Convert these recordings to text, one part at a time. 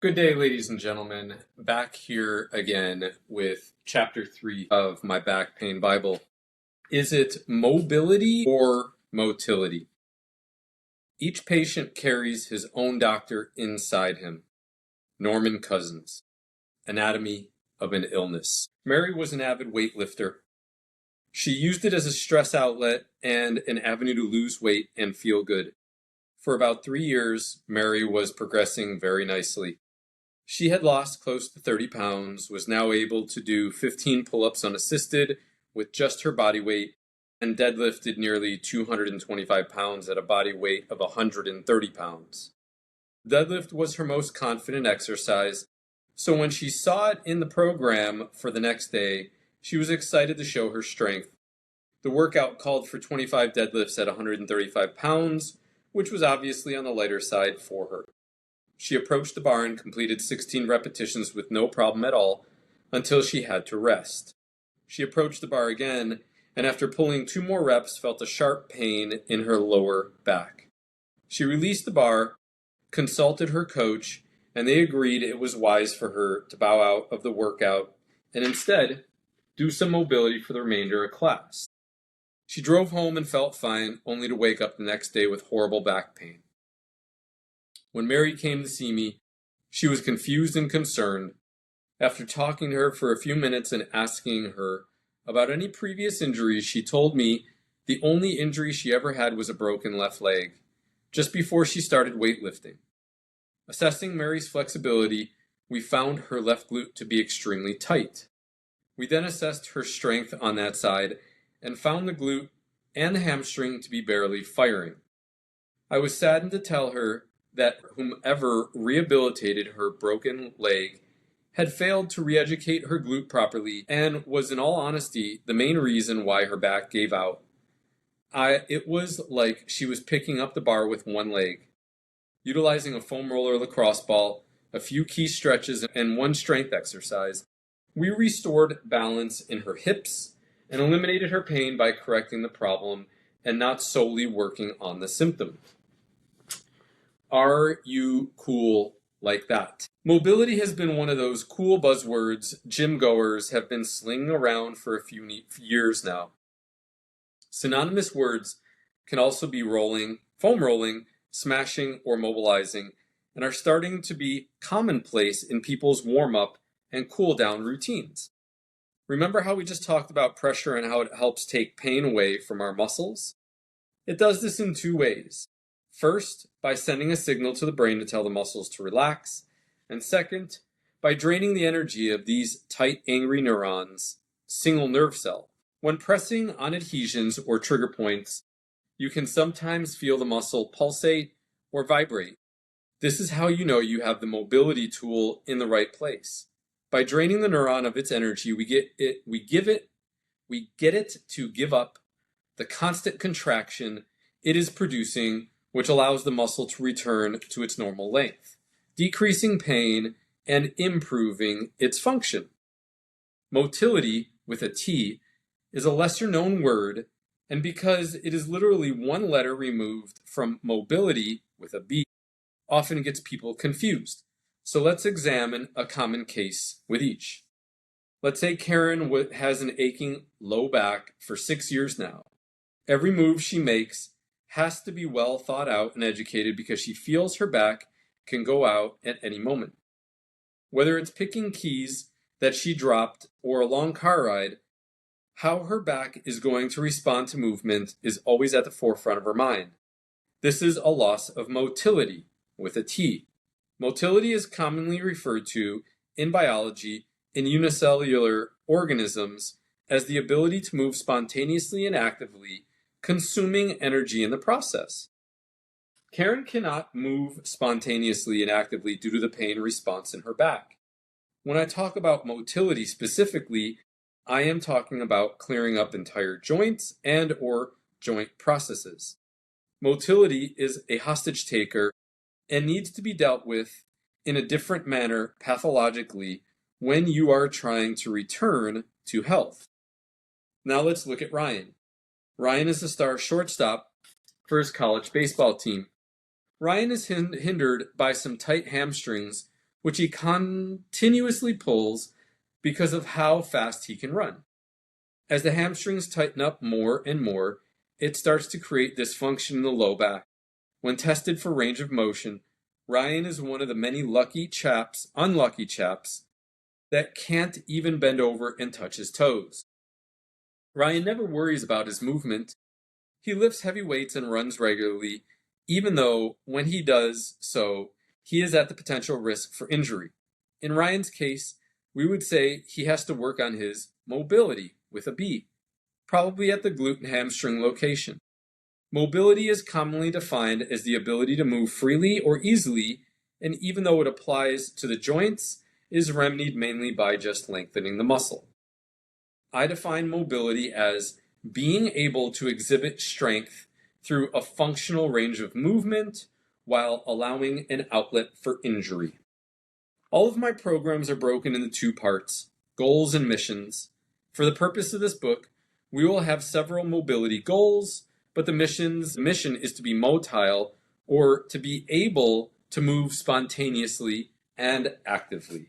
Good day, ladies and gentlemen. Back here again with chapter 3 of my back pain Bible. Is it mobility or motility? Each patient carries his own doctor inside him. Norman Cousins. Anatomy of an Illness. Mary was an avid weightlifter. She used it as a stress outlet and an avenue to lose weight and feel good. For about 3 years, Mary was progressing very nicely. She had lost close to 30 pounds, was now able to do 15 pull-ups unassisted with just her body weight, and deadlifted nearly 225 pounds at a body weight of 130 pounds. Deadlift was her most confident exercise, so when she saw it in the program for the next day, she was excited to show her strength. The workout called for 25 deadlifts at 135 pounds, which was obviously on the lighter side for her. She approached the bar and completed 16 repetitions with no problem at all until she had to rest. She approached the bar again, and after pulling 2 more reps, felt a sharp pain in her lower back. She released the bar, consulted her coach, and they agreed it was wise for her to bow out of the workout and instead do some mobility for the remainder of class. She drove home and felt fine, only to wake up the next day with horrible back pain. When Mary came to see me, she was confused and concerned. After talking to her for a few minutes and asking her about any previous injuries, she told me the only injury she ever had was a broken left leg, just before she started weightlifting. Assessing Mary's flexibility, we found her left glute to be extremely tight. We then assessed her strength on that side and found the glute and the hamstring to be barely firing. I was saddened to tell her that whomever rehabilitated her broken leg had failed to re-educate her glute properly and was, in all honesty, the main reason why her back gave out. It was like she was picking up the bar with one leg. Utilizing a foam roller lacrosse ball, a few key stretches, and one strength exercise, we restored balance in her hips and eliminated her pain by correcting the problem and not solely working on the symptom. Are you cool like that? Mobility has been one of those cool buzzwords gym goers have been slinging around for a few years now. Synonymous words can also be rolling, foam rolling, smashing, or mobilizing, and are starting to be commonplace in people's warm-up and cool-down routines. Remember how we just talked about pressure and how it helps take pain away from our muscles? It does this in 2 ways. First, by sending a signal to the brain to tell the muscles to relax, and second, by draining the energy of these tight, angry neurons, single nerve cell. When pressing on adhesions or trigger points, you can sometimes feel the muscle pulsate or vibrate. This is how you know you have the mobility tool in the right place. By draining the neuron of its energy, we get it to give up the constant contraction it is producing, which allows the muscle to return to its normal length, decreasing pain and improving its function. Motility, with a T, is a lesser-known word, and because it is literally one letter removed from mobility, with a B, often gets people confused. So let's examine a common case with each. Let's say Karen has an aching low back for 6 years now. Every move she makes has to be well thought out and educated because she feels her back can go out at any moment. Whether it's picking keys that she dropped or a long car ride, how her back is going to respond to movement is always at the forefront of her mind. This is a loss of motility, with a T. Motility is commonly referred to in biology in unicellular organisms as the ability to move spontaneously and actively, consuming energy in the process. Karen cannot move spontaneously and actively due to the pain response in her back. When I talk about motility specifically, I am talking about clearing up entire joints and or joint processes. Motility is a hostage taker and needs to be dealt with in a different manner pathologically when you are trying to return to health. Now let's look at Ryan. Ryan is the star shortstop for his college baseball team. Ryan is hindered by some tight hamstrings, which he continuously pulls because of how fast he can run. As the hamstrings tighten up more and more, it starts to create dysfunction in the low back. When tested for range of motion, Ryan is one of the many unlucky chaps, that can't even bend over and touch his toes. Ryan never worries about his movement. He lifts heavy weights and runs regularly, even though when he does so, he is at the potential risk for injury. In Ryan's case, we would say he has to work on his mobility with a B, probably at the glute and hamstring location. Mobility is commonly defined as the ability to move freely or easily, and even though it applies to the joints, is remedied mainly by just lengthening the muscle. I define mobility as being able to exhibit strength through a functional range of movement while allowing an outlet for injury. All of my programs are broken into two parts, goals and missions. For the purpose of this book, we will have several mobility goals, but the mission is to be motile, or to be able to move spontaneously and actively.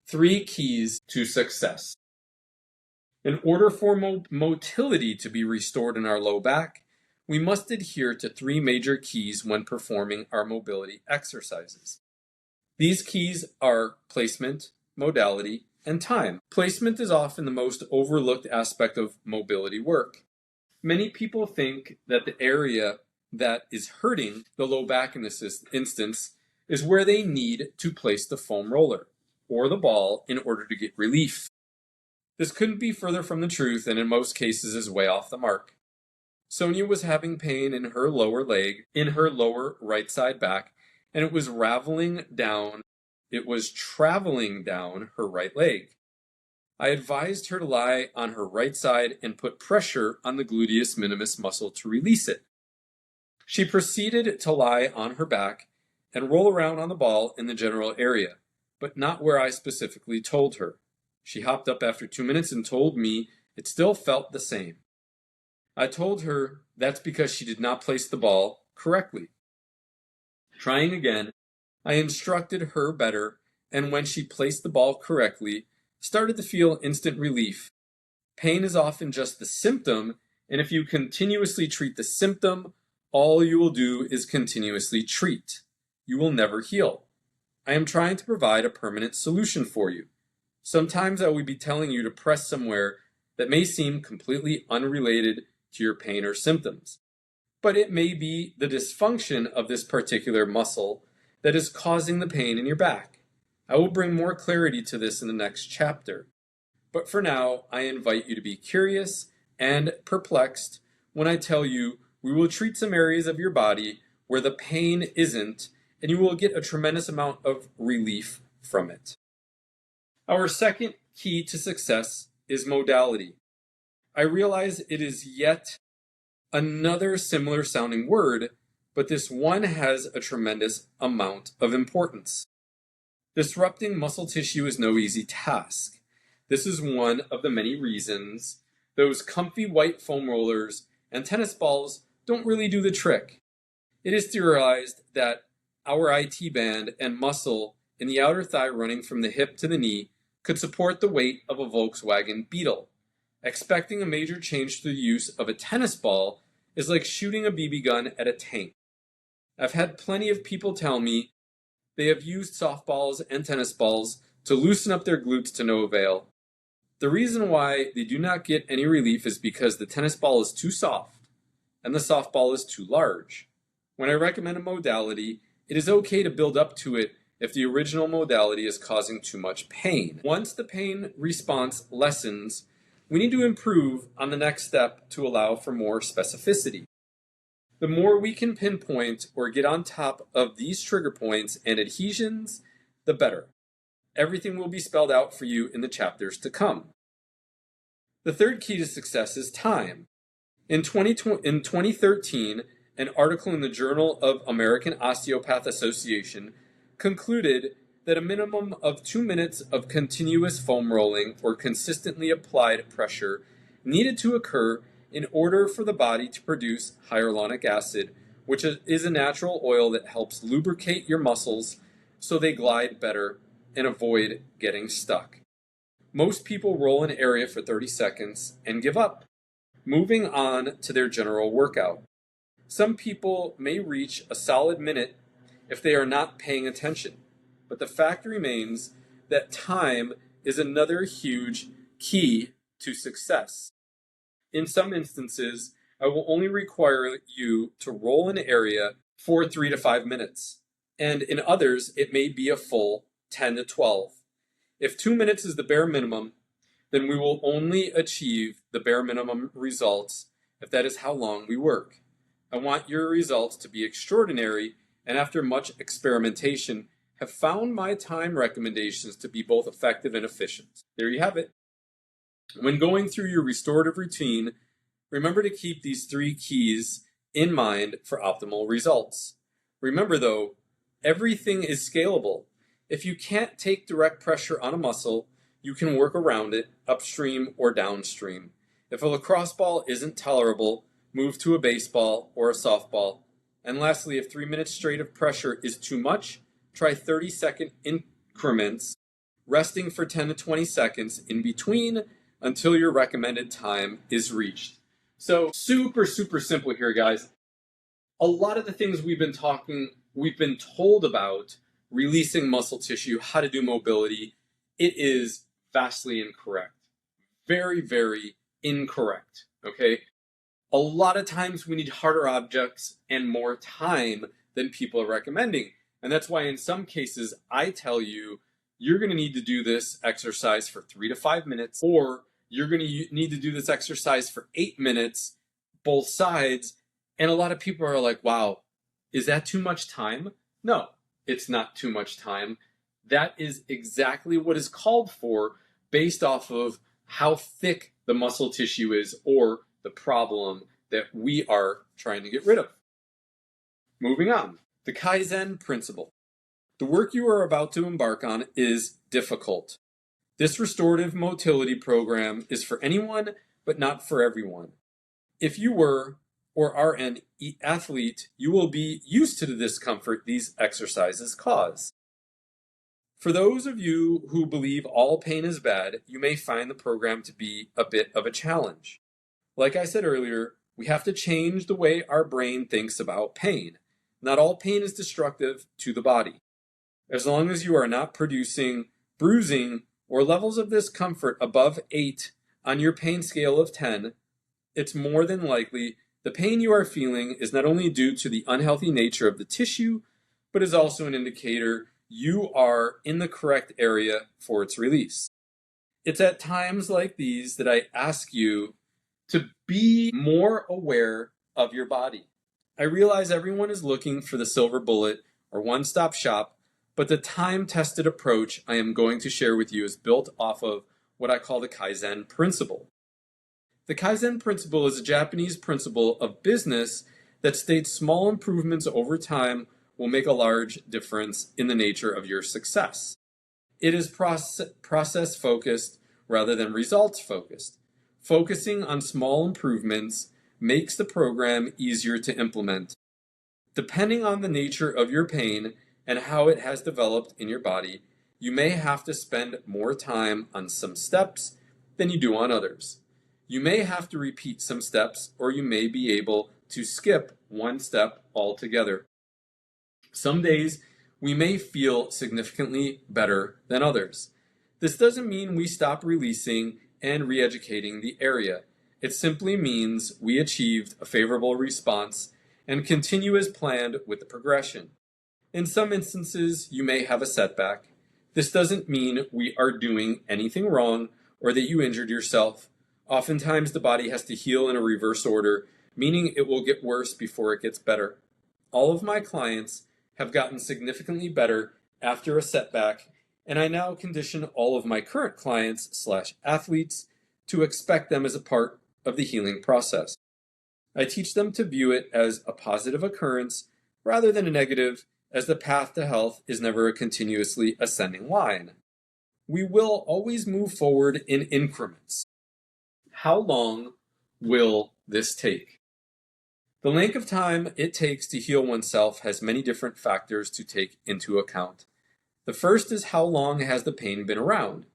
3 keys to success. In order for motility to be restored in our low back, we must adhere to 3 major keys when performing our mobility exercises. These keys are placement, modality, and time. Placement is often the most overlooked aspect of mobility work. Many people think that the area that is hurting the low back in this instance is where they need to place the foam roller or the ball in order to get relief. This couldn't be further from the truth, and in most cases is way off the mark. Sonia was having pain in her lower leg, in her lower right side back, and it was traveling down her right leg. I advised her to lie on her right side and put pressure on the gluteus minimus muscle to release it. She proceeded to lie on her back and roll around on the ball in the general area, but not where I specifically told her. She hopped up after 2 minutes and told me it still felt the same. I told her that's because she did not place the ball correctly. Trying again, I instructed her better, and when she placed the ball correctly, started to feel instant relief. Pain is often just the symptom, and if you continuously treat the symptom, all you will do is continuously treat. You will never heal. I am trying to provide a permanent solution for you. Sometimes I will be telling you to press somewhere that may seem completely unrelated to your pain or symptoms, but it may be the dysfunction of this particular muscle that is causing the pain in your back. I will bring more clarity to this in the next chapter, but for now, I invite you to be curious and perplexed when I tell you we will treat some areas of your body where the pain isn't, and you will get a tremendous amount of relief from it. Our second key to success is modality. I realize it is yet another similar sounding word, but this one has a tremendous amount of importance. Disrupting muscle tissue is no easy task. This is one of the many reasons those comfy white foam rollers and tennis balls don't really do the trick. It is theorized that our IT band and muscle in the outer thigh running from the hip to the knee could support the weight of a Volkswagen Beetle. Expecting a major change through the use of a tennis ball is like shooting a BB gun at a tank. I've had plenty of people tell me they have used softballs and tennis balls to loosen up their glutes to no avail. The reason why they do not get any relief is because the tennis ball is too soft and the softball is too large. When I recommend a modality, it is okay to build up to it if the original modality is causing too much pain. Once the pain response lessens, we need to improve on the next step to allow for more specificity. The more we can pinpoint or get on top of these trigger points and adhesions, the better. Everything will be spelled out for you in the chapters to come. The third key to success is time. In 2013, an article in the Journal of American Osteopath Association concluded that a minimum of 2 minutes of continuous foam rolling or consistently applied pressure needed to occur in order for the body to produce hyaluronic acid, which is a natural oil that helps lubricate your muscles so they glide better and avoid getting stuck. Most people roll an area for 30 seconds and give up, moving on to their general workout. Some people may reach a solid minute if they are not paying attention, but the fact remains that time is another huge key to success. In some instances, I will only require you to roll an area for 3 to 5 minutes, and in others, it may be a full 10 to 12. If 2 minutes is the bare minimum, then we will only achieve the bare minimum results if that is how long we work. I want your results to be extraordinary, and after much experimentation, have found my time recommendations to be both effective and efficient. There you have it. When going through your restorative routine, remember to keep these 3 keys in mind for optimal results. Remember though, everything is scalable. If you can't take direct pressure on a muscle, you can work around it upstream or downstream. If a lacrosse ball isn't tolerable, move to a baseball or a softball. And lastly, if 3 minutes straight of pressure is too much, try 30-second increments, resting for 10 to 20 seconds in between until your recommended time is reached. So super simple here, guys. A lot of the things we've been told about releasing muscle tissue, how to do mobility, it is vastly incorrect. Very incorrect, okay? A lot of times we need harder objects and more time than people are recommending. And that's why in some cases I tell you, you're going to need to do this exercise for 3 to 5 minutes, or you're going to need to do this exercise for 8 minutes, both sides. And a lot of people are like, wow, is that too much time? No, it's not too much time. That is exactly what is called for based off of how thick the muscle tissue is or the problem that we are trying to get rid of. Moving on, the Kaizen Principle. The work you are about to embark on is difficult. This restorative motility program is for anyone, but not for everyone. If you were or are an athlete, you will be used to the discomfort these exercises cause. For those of you who believe all pain is bad, you may find the program to be a bit of a challenge. Like I said earlier, we have to change the way our brain thinks about pain. Not all pain is destructive to the body. As long as you are not producing bruising or levels of discomfort above 8 on your pain scale of 10, it's more than likely the pain you are feeling is not only due to the unhealthy nature of the tissue, but is also an indicator you are in the correct area for its release. It's at times like these that I ask you to be more aware of your body. I realize everyone is looking for the silver bullet or one-stop shop, but the time-tested approach I am going to share with you is built off of what I call the Kaizen Principle. The Kaizen Principle is a Japanese principle of business that states small improvements over time will make a large difference in the nature of your success. It is process-focused rather than results-focused. Focusing on small improvements makes the program easier to implement. Depending on the nature of your pain and how it has developed in your body, you may have to spend more time on some steps than you do on others. You may have to repeat some steps, or you may be able to skip one step altogether. Some days we may feel significantly better than others. This doesn't mean we stop releasing and re-educating the area. It simply means we achieved a favorable response and continue as planned with the progression. In some instances, you may have a setback. This doesn't mean we are doing anything wrong or that you injured yourself. Oftentimes, the body has to heal in a reverse order, meaning it will get worse before it gets better. All of my clients have gotten significantly better after a setback, and I now condition all of my current clients/athletes to expect them as a part of the healing process. I teach them to view it as a positive occurrence rather than a negative, as the path to health is never a continuously ascending line. We will always move forward in increments. How long will this take? The length of time it takes to heal oneself has many different factors to take into account. The first is how long has the pain been around?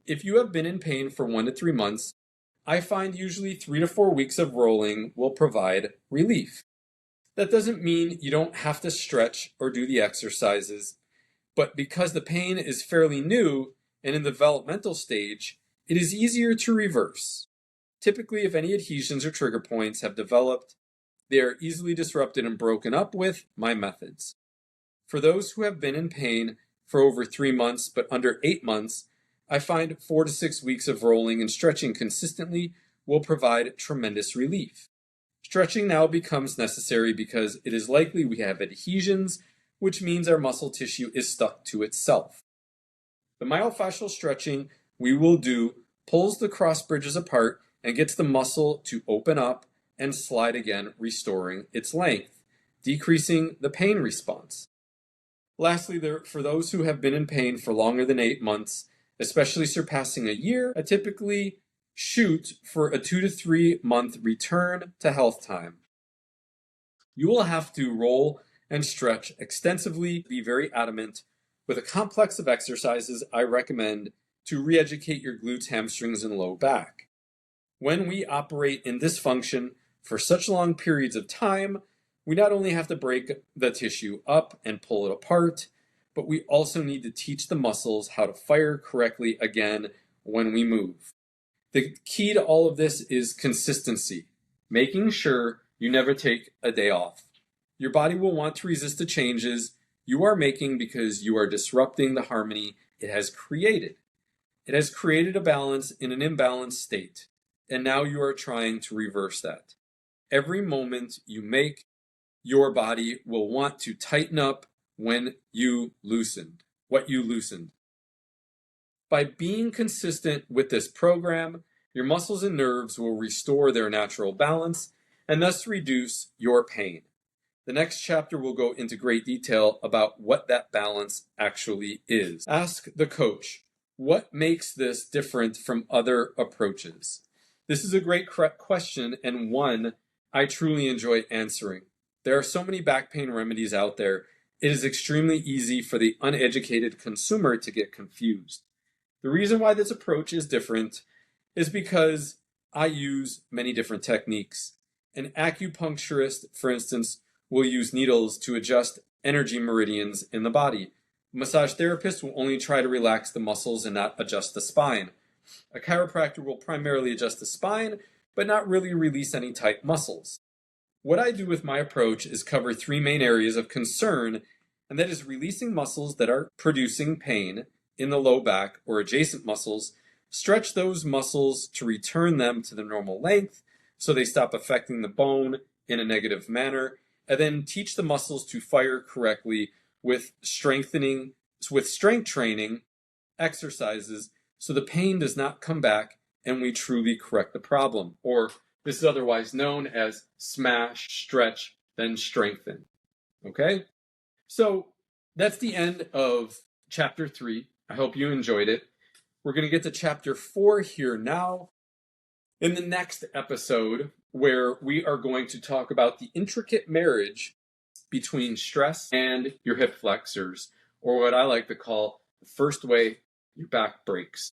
If you have been in pain for 1 to 3 months, I find usually 3 to 4 weeks of rolling will provide relief. That doesn't mean you don't have to stretch or do the exercises, but because the pain is fairly new and in the developmental stage, it is easier to reverse. Typically, if any adhesions or trigger points have developed, they are easily disrupted and broken up with my methods. For those who have been in pain for over 3 months but under 8 months, I find 4 to 6 weeks of rolling and stretching consistently will provide tremendous relief. Stretching now becomes necessary because it is likely we have adhesions, which means our muscle tissue is stuck to itself. The myofascial stretching we will do pulls the cross bridges apart and gets the muscle to open up and slide again, restoring its length, decreasing the pain response. Lastly, for those who have been in pain for longer than 8 months, especially surpassing a year, I typically shoot for a 2 to 3 month return to health time. You will have to roll and stretch extensively, be very adamant with a complex of exercises I recommend to re-educate your glutes, hamstrings, and low back. When we operate in this function for such long periods of time, we not only have to break the tissue up and pull it apart, but we also need to teach the muscles how to fire correctly again when we move. The key to all of this is consistency, making sure you never take a day off. Your body will want to resist the changes you are making because you are disrupting the harmony it has created. It has created a balance in an imbalanced state, and now you are trying to reverse that. Every moment you make, your body will want to tighten up what you loosened. By being consistent with this program, your muscles and nerves will restore their natural balance and thus reduce your pain. The next chapter will go into great detail about what that balance actually is. Ask the coach, what makes this different from other approaches? This is a great question and one I truly enjoy answering. There are so many back pain remedies out there, it is extremely easy for the uneducated consumer to get confused. The reason why this approach is different is because I use many different techniques. An acupuncturist, for instance, will use needles to adjust energy meridians in the body. A massage therapist will only try to relax the muscles and not adjust the spine. A chiropractor will primarily adjust the spine, but not really release any tight muscles. What I do with my approach is cover 3 main areas of concern, and that is releasing muscles that are producing pain in the low back or adjacent muscles, stretch those muscles to return them to the normal length so they stop affecting the bone in a negative manner, and then teach the muscles to fire correctly with strength training exercises so the pain does not come back and we truly correct the problem. Or this is otherwise known as smash, stretch, then strengthen. Okay? So that's the end of chapter 3. I hope you enjoyed it. We're going to get to chapter 4 here now in the next episode, where we are going to talk about the intricate marriage between stress and your hip flexors, or what I like to call the first way your back breaks.